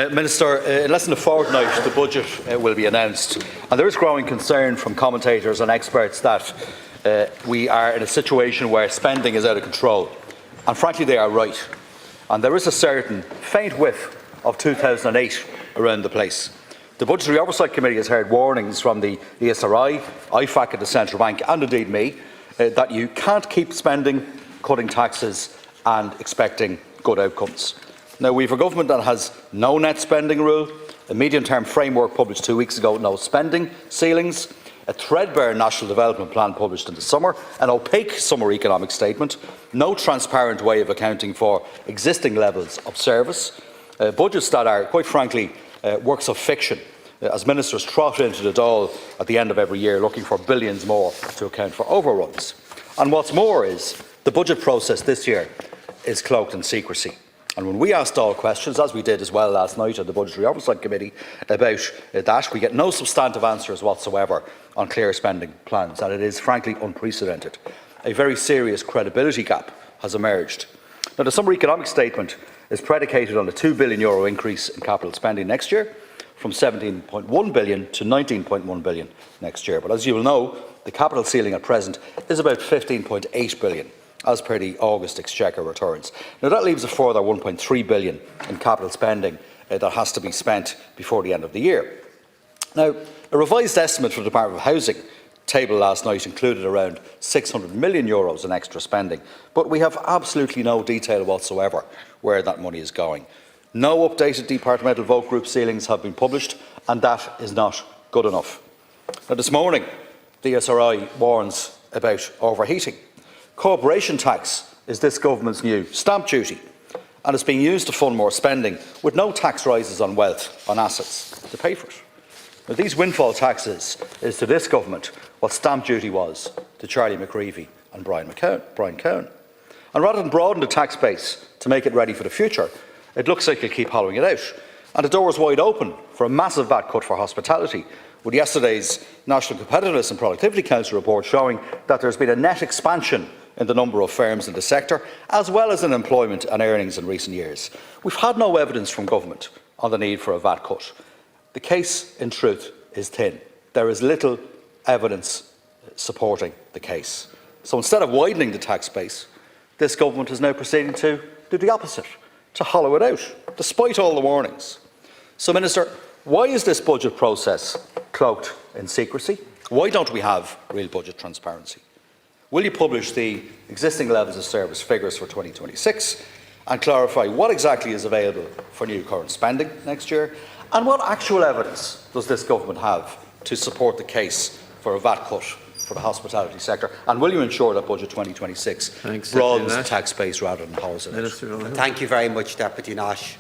Minister, in less than a fortnight the budget will be announced, and there is growing concern from commentators and experts that we are in a situation where spending is out of control, and frankly they are right, and there is a certain faint whiff of 2008 around the place. The Budgetary Oversight Committee has heard warnings from the ESRI, IFAC and the Central Bank, and indeed me, that you can't keep spending, cutting taxes and expecting good outcomes. Now, we have a government that has no net spending rule, a medium-term framework published 2 weeks ago, no spending ceilings, a threadbare national development plan published in the summer, an opaque summer economic statement, no transparent way of accounting for existing levels of service, budgets that are, quite frankly, works of fiction, as ministers trot into the Dáil at the end of every year looking for billions more to account for overruns. And what's more is, the budget process this year is cloaked in secrecy. And when we asked all questions, as we did as well last night at the Budgetary Oversight Committee about that, we get no substantive answers whatsoever on clear spending plans, and it is frankly unprecedented. A very serious credibility gap has emerged. Now, the summer economic statement is predicated on a €2 billion increase in capital spending next year, from €17.1 billion to €19.1 billion next year. But as you will know, the capital ceiling at present is about €15.8 billion. As per the August Exchequer returns. Now, that leaves a further €1.3 billion in capital spending that has to be spent before the end of the year. Now, a revised estimate from the Department of Housing tabled last night included around €600 million in extra spending, but we have absolutely no detail whatsoever where that money is going. No updated departmental vote group ceilings have been published, and that is not good enough. Now, this morning, the SRI warns about overheating. Corporation tax is this government's new stamp duty, and it's being used to fund more spending, with no tax rises on wealth, on assets, to pay for it. Now, these windfall taxes is to this government what stamp duty was to Charlie McCreevy and Brian Cowan. And rather than broaden the tax base to make it ready for the future, it looks like they'll keep hollowing it out. And the door is wide open for a massive VAT cut for hospitality, with yesterday's National Competitiveness and Productivity Council report showing that there's been a net expansion in the number of firms in the sector, as well as in employment and earnings in recent years. We've had no evidence from government on the need for a VAT cut. The case, in truth, is thin. There is little evidence supporting the case. So instead of widening the tax base, this government is now proceeding to do the opposite, to hollow it out, despite all the warnings. So, Minister, why is this budget process cloaked in secrecy? Why don't we have real budget transparency? Will you publish the existing levels of service figures for 2026 and clarify what exactly is available for new current spending next year? And what actual evidence does this government have to support the case for a VAT cut for the hospitality sector? And will you ensure that Budget 2026 broadens the tax base rather than hollows it out? Thank you very much, Deputy Nash,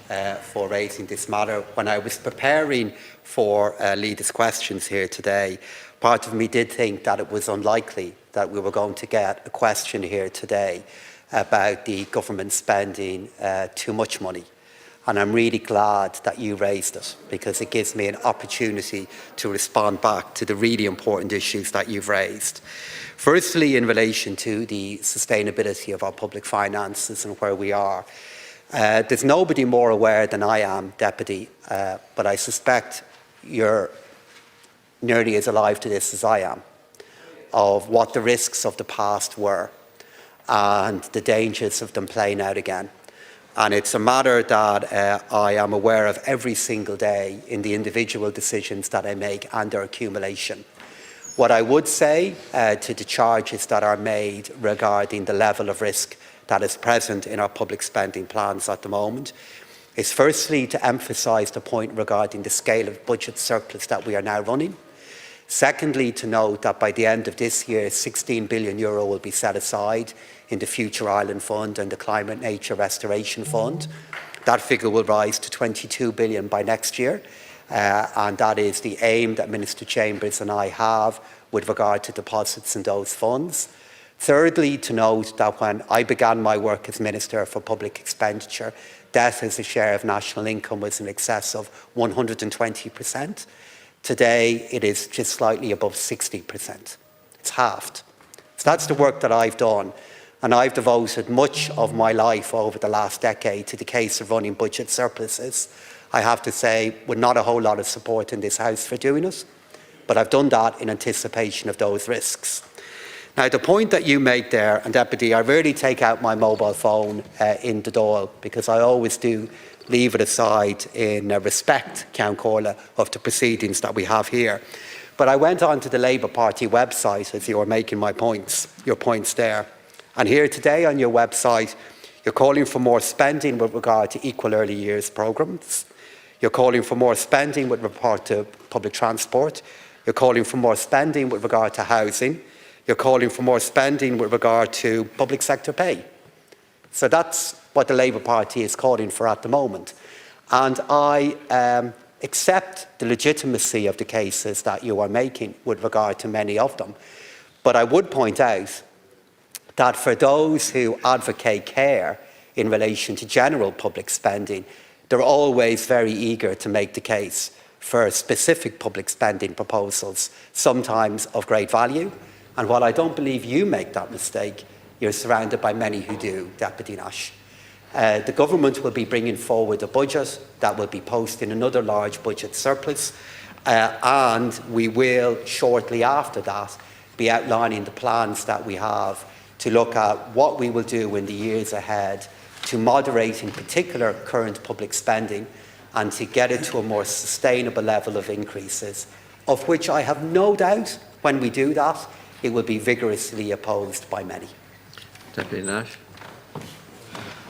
for raising this matter. When I was preparing for leaders' questions here today, part of me did think that it was unlikely that we were going to get a question here today about the government spending too much money. And I'm really glad that you raised it, because it gives me an opportunity to respond back to the really important issues that you've raised. Firstly, in relation to the sustainability of our public finances and where we are. There's nobody more aware than I am, Deputy, but I suspect you're nearly as alive to this as I am, of what the risks of the past were and the dangers of them playing out again. And it's a matter that I am aware of every single day in the individual decisions that I make and their accumulation. What I would say to the charges that are made regarding the level of risk that is present in our public spending plans at the moment is firstly to emphasise the point regarding the scale of budget surplus that we are now running. Secondly, to note that by the end of this year, €16 billion will be set aside in the Future Ireland Fund and the Climate Nature Restoration Fund. That figure will rise to €22 billion by next year, and that is the aim that Minister Chambers and I have with regard to deposits in those funds. Thirdly, to note that when I began my work as Minister for Public Expenditure, debt as a share of national income was in excess of 120%. Today, it is just slightly above 60%. It's halved. So that's the work that I've done. And I've devoted much of my life over the last decade to the case of running budget surpluses. I have to say, with not a whole lot of support in this House for doing it. But I've done that in anticipation of those risks. Now, the point that you make there, and Deputy, I rarely take out my mobile phone in the Dáil, because I always do leave it aside in respect, Count Corla, of the proceedings that we have here. But I went onto the Labour Party website as you were making your points there. And here today on your website, you're calling for more spending with regard to equal early years programmes. You're calling for more spending with regard to public transport. You're calling for more spending with regard to housing. You're calling for more spending with regard to public sector pay. So that's what the Labour Party is calling for at the moment. And I accept the legitimacy of the cases that you are making with regard to many of them. But I would point out that for those who advocate care in relation to general public spending, they're always very eager to make the case for specific public spending proposals, sometimes of great value. And while I don't believe you make that mistake, you're surrounded by many who do, Deputy Nash. The government will be bringing forward a budget that will be posting another large budget surplus, and we will shortly after that be outlining the plans that we have to look at what we will do in the years ahead to moderate in particular current public spending and to get it to a more sustainable level of increases, of which I have no doubt when we do that, it will be vigorously opposed by many. Deputy Nash.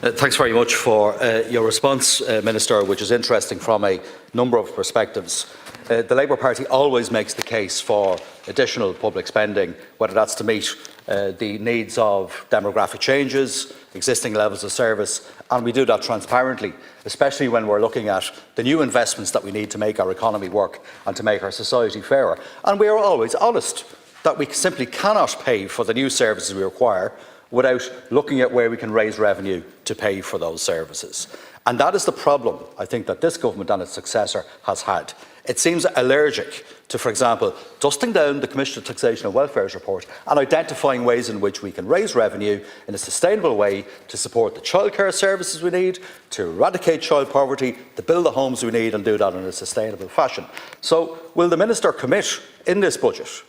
Thanks very much for your response, Minister, which is interesting from a number of perspectives. The Labour Party always makes the case for additional public spending, whether that's to meet the needs of demographic changes, existing levels of service, and we do that transparently, especially when we're looking at the new investments that we need to make our economy work and to make our society fairer. And we are always honest that we simply cannot pay for the new services we require without looking at where we can raise revenue to pay for those services. And that is the problem, I think, that this government and its successor has had. It seems allergic to, for example, dusting down the Commission on Taxation and Welfare's report and identifying ways in which we can raise revenue in a sustainable way to support the childcare services we need, to eradicate child poverty, to build the homes we need, and do that in a sustainable fashion. So will the Minister commit in this budget,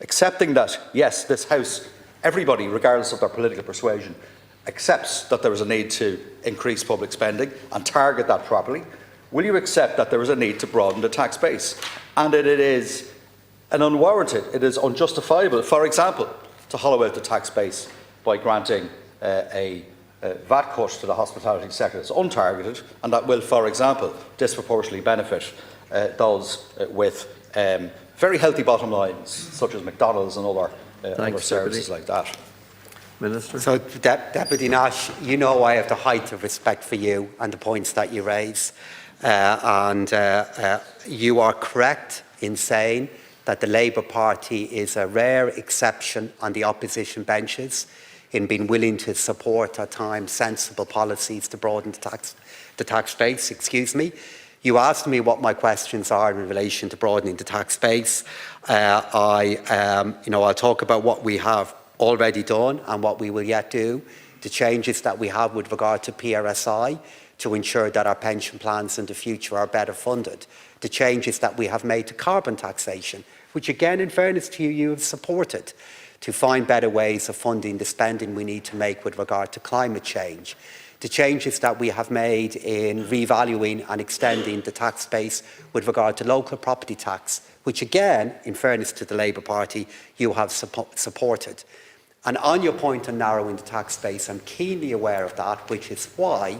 accepting that, yes, this House, everybody, regardless of their political persuasion, accepts that there is a need to increase public spending and target that properly? Will you accept that there is a need to broaden the tax base and that it is an unwarranted, it is unjustifiable, for example, to hollow out the tax base by granting a VAT cut to the hospitality sector that's untargeted and that will, for example, disproportionately benefit those with very healthy bottom lines, such as McDonald's and other services like that. Minister. So, Deputy Nash, you know I have the height of respect for you and the points that you raise. You are correct in saying that the Labour Party is a rare exception on the opposition benches in being willing to support at times sensible policies to broaden the tax base. You asked me what my questions are in relation to broadening the tax base. I'll talk about what we have already done and what we will yet do, the changes that we have with regard to PRSI to ensure that our pension plans in the future are better funded, the changes that we have made to carbon taxation, which again, in fairness to you, you have supported, to find better ways of funding the spending we need to make with regard to climate change, the changes that we have made in revaluing and extending the tax base with regard to local property tax, which again, in fairness to the Labour Party, you have supported. And on your point on narrowing the tax base, I'm keenly aware of that, which is why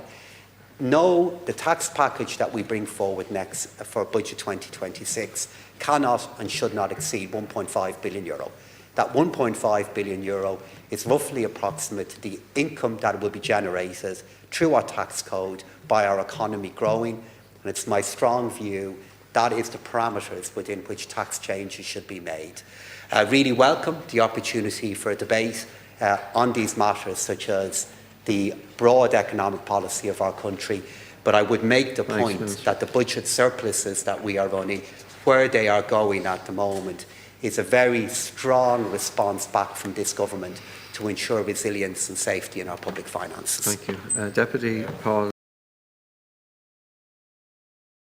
the tax package that we bring forward next for Budget 2026 cannot and should not exceed €1.5 billion. That €1.5 billion is roughly approximate to the income that will be generated through our tax code by our economy growing. And it's my strong view that is the parameters within which tax changes should be made. I really welcome the opportunity for a debate on these matters, such as the broad economic policy of our country. But I would make the point that the budget surpluses that we are running, where they are going at the moment, is a very strong response back from this government to ensure resilience and safety in our public finances. Thank you. Deputy Paul.